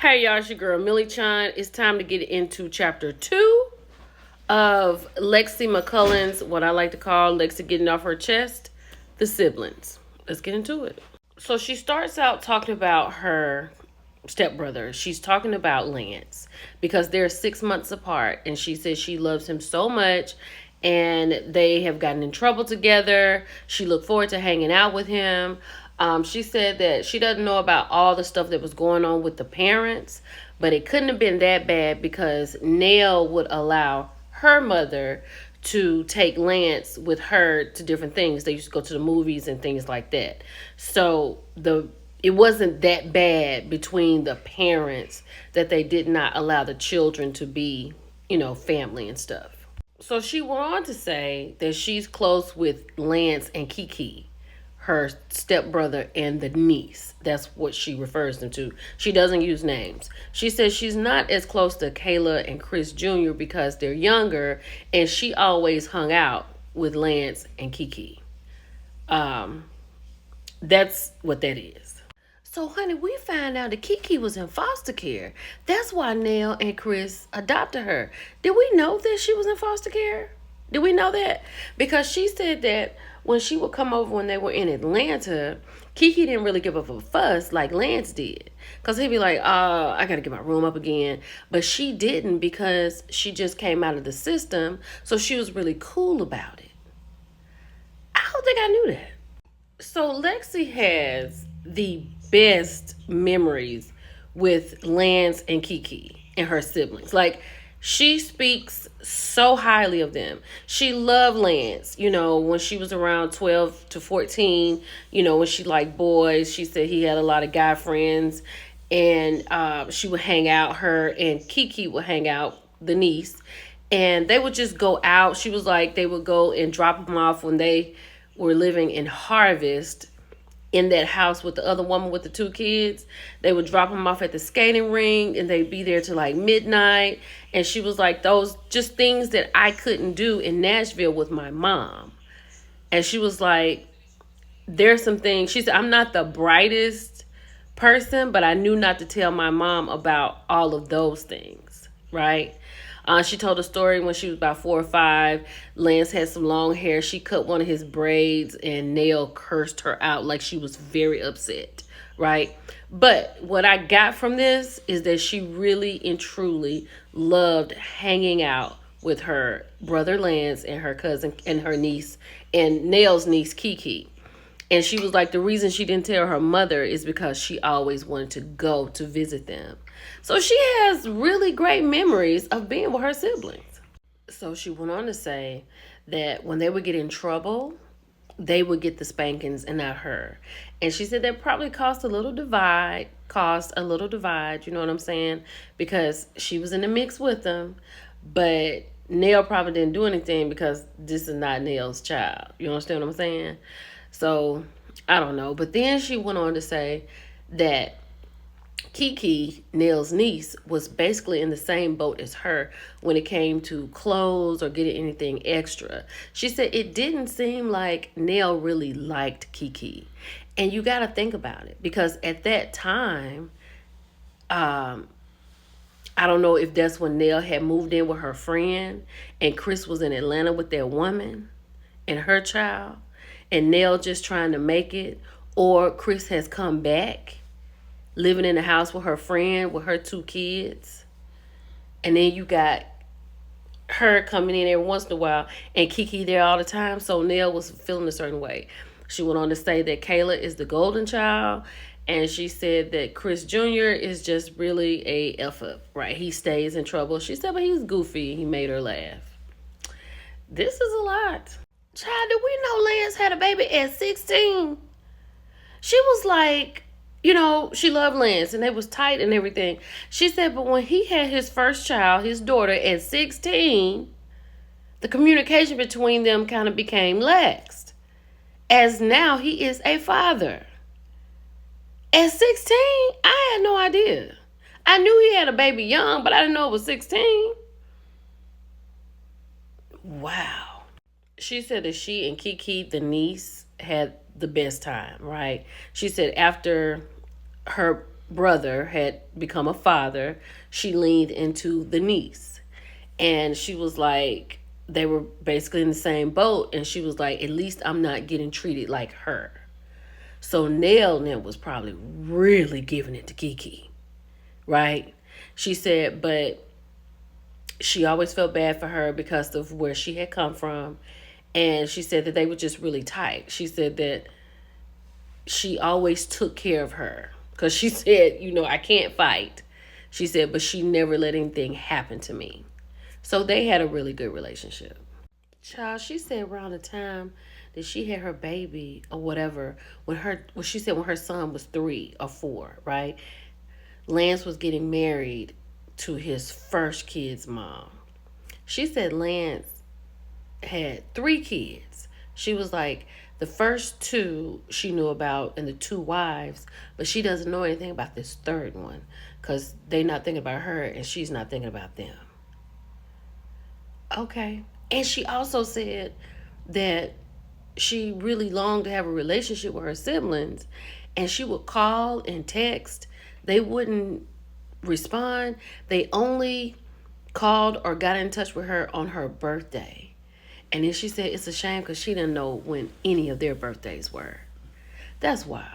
Hey y'all, it's your girl Millie Chan. It's time to get into chapter 2 of Lexi McCullen's, what I like to call Lexi getting off her chest, the siblings. Let's get into it. So she starts out talking about her stepbrother. She's talking about Lance because they're 6 months apart, and she says she loves him so much and they have gotten in trouble together. She looked forward to hanging out with him. She said that she doesn't know about all the stuff that was going on with the parents, but it couldn't have been that bad because Nell would allow her mother to take Lance with her to different things. They used to go to the movies and things like that. So it wasn't that bad between the parents that they did not allow the children to be, family and stuff. So she went on to say that she's close with Lance and Kiki, her stepbrother and the niece. That's what she refers them to. She doesn't use names. She says she's not as close to Kayla and Chris Jr. because they're younger, and she always hung out with Lance and Kiki. That's what that is. So, honey, we found out that Kiki was in foster care. That's why Nell and Chris adopted her. Did we know that she was in foster care? Did we know that? Because she said that when she would come over when they were in Atlanta, Kiki didn't really give up a fuss like Lance did. Because he'd be like, I got to get my room up again. But she didn't because she just came out of the system. So she was really cool about it. I don't think I knew that. So Lexi has the best memories with Lance and Kiki and her siblings. Like, she speaks so highly of them. She loved Lance, when she was around 12 to 14, when she liked boys. She said he had a lot of guy friends, and she would hang out, her and Kiki would hang out, the niece, and they would just go out. She was like, they would go and drop them off when they were living in Harvest, in that house with the other woman with the 2 kids. They would drop them off at the skating rink and they'd be there till like midnight. And she was like, those just things that I couldn't do in Nashville with my mom. And she was like, there's some things. She said, I'm not the brightest person, but I knew not to tell my mom about all of those things, right? She told a story when she was about 4 or 5. Lance had some long hair. She cut one of his braids and Nell cursed her out like she was very upset, right? But what I got from this is that she really and truly loved hanging out with her brother Lance and her cousin and her niece and Nell's niece Kiki. And she was like, the reason she didn't tell her mother is because she always wanted to go to visit them. So she has really great memories of being with her siblings. So she went on to say that when they would get in trouble, they would get the spankings and not her. And she said that probably caused a little divide, you know what I'm saying? Because she was in the mix with them, but Nell probably didn't do anything because this is not Nell's child. You understand what I'm saying? So, I don't know. But then she went on to say that Kiki, Nell's niece, was basically in the same boat as her when it came to clothes or getting anything extra. She said it didn't seem like Nell really liked Kiki. And you got to think about it. Because at that time, I don't know if that's when Nell had moved in with her friend and Chris was in Atlanta with that woman and her child. And Nell just trying to make it, or Chris has come back, living in the house with her friend, with her 2 kids. And then you got her coming in every once in a while and Kiki there all the time. So Nell was feeling a certain way. She went on to say that Kayla is the golden child. And she said that Chris Jr. is just really a F-up, right? He stays in trouble. She said, but he's goofy. He made her laugh. This is a lot. Child, did we know Lance had a baby at 16? She was like, she loved Lance and they was tight and everything. She said, but when he had his first child, his daughter, at 16, the communication between them kind of became laxed. As now he is a father. At 16, I had no idea. I knew he had a baby young, but I didn't know it was 16. Wow. She said that she and Kiki, the niece, had the best time, right? She said after her brother had become a father, she leaned into the niece. And she was like, they were basically in the same boat. And she was like, at least I'm not getting treated like her. So Nell then was probably really giving it to Kiki, right? She said, but she always felt bad for her because of where she had come from. And she said that they were just really tight. She said that she always took care of her because she said, I can't fight. She said, but she never let anything happen to me. So they had a really good relationship. Child, she said around the time that she had her baby or whatever, she said when her son was 3 or 4, right? Lance was getting married to his first kid's mom. She said Lance had 3 kids. She was like, the first 2 she knew about and the 2 wives, but she doesn't know anything about this third one because they not thinking about her and she's not thinking about them. Okay. And she also said that she really longed to have a relationship with her siblings, and she would call and text. They wouldn't respond. They only called or got in touch with her on her birthday. And then she said it's a shame because she didn't know when any of their birthdays were. That's wild.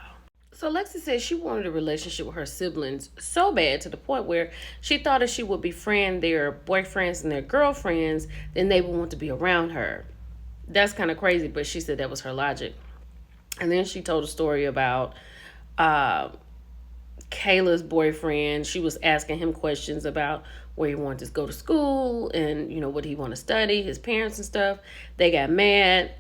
So Lexi said she wanted a relationship with her siblings so bad to the point where she thought if she would befriend their boyfriends and their girlfriends, then they would want to be around her. That's kind of crazy, but she said that was her logic. And then she told a story about uh, Kayla's boyfriend. She was asking him questions about where he wanted to go to school and, what he want to study, his parents and stuff. They got mad.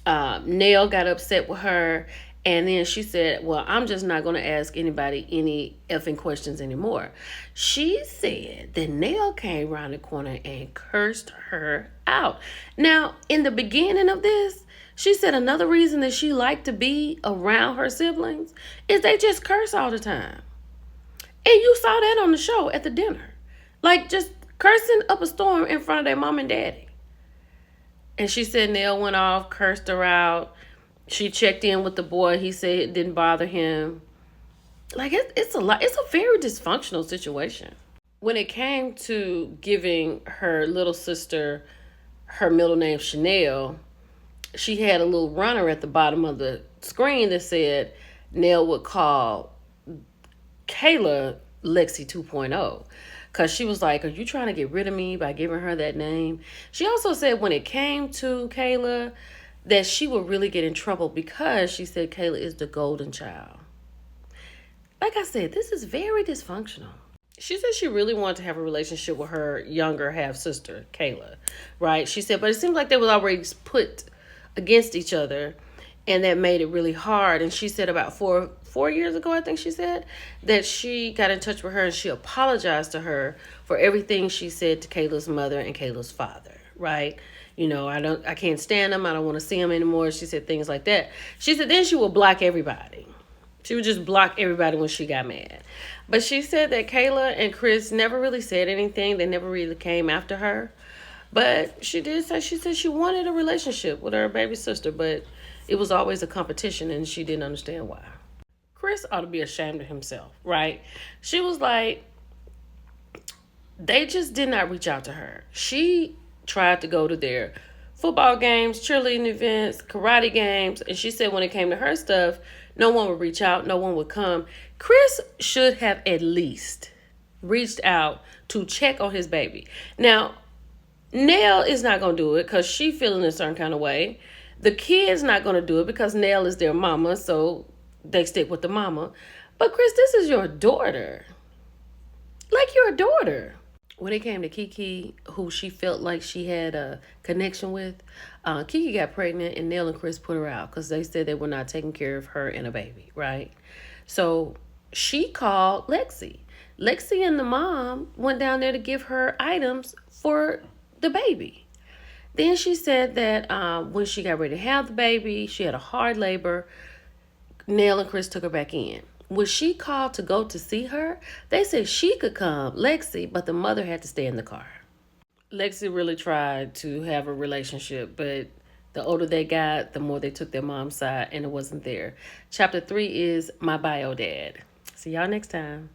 Nell got upset with her. And then she said, well, I'm just not going to ask anybody any effing questions anymore. She said that Nell came around the corner and cursed her out. Now, in the beginning of this, she said another reason that she liked to be around her siblings is they just curse all the time. And you saw that on the show at the dinner. Like just cursing up a storm in front of their mom and daddy. And she said Nell went off, cursed her out. She checked in with the boy. He said it didn't bother him. Like, it's a lot. It's a very dysfunctional situation. When it came to giving her little sister her middle name, Chanel, she had a little runner at the bottom of the screen that said Nell would call Kayla Lexi 2.0. Because she was like, are you trying to get rid of me by giving her that name? She also said when it came to Kayla, that she would really get in trouble because she said Kayla is the golden child. Like I said, this is very dysfunctional. She said she really wanted to have a relationship with her younger half-sister, Kayla, right? She said, but it seemed like they were already put against each other, and that made it really hard. And she said about four years ago, I think she said, that she got in touch with her and she apologized to her for everything she said to Kayla's mother and Kayla's father, right? I can't stand them. I don't want to see them anymore. She said things like that. She said then she would block everybody. She would just block everybody when she got mad. But she said that Kayla and Chris never really said anything. They never really came after her. But she did say, she said she wanted a relationship with her baby sister, but it was always a competition and she didn't understand why. Chris ought to be ashamed of himself, right? She was like, they just did not reach out to her. She tried to go to their football games, cheerleading events, karate games, and she said when it came to her stuff, no one would reach out, no one would come. Chris should have at least reached out to check on his baby. Now, Nell is not going to do it because she feeling a certain kind of way. The kid's not going to do it because Nell is their mama, so they stick with the mama. But Chris, this is your daughter. Like your daughter. When it came to Kiki, who she felt like she had a connection with, Kiki got pregnant and Nell and Chris put her out because they said they were not taking care of her and a baby, right? So she called Lexi. Lexi and the mom went down there to give her items for the baby. Then she said that when she got ready to have the baby, she had a hard labor. Nell and Chris took her back in. When she called to go to see her, they said she could come, Lexi, but the mother had to stay in the car. Lexi really tried to have a relationship, but the older they got, the more they took their mom's side, and it wasn't there. Chapter 3 is My Bio Dad. See y'all next time.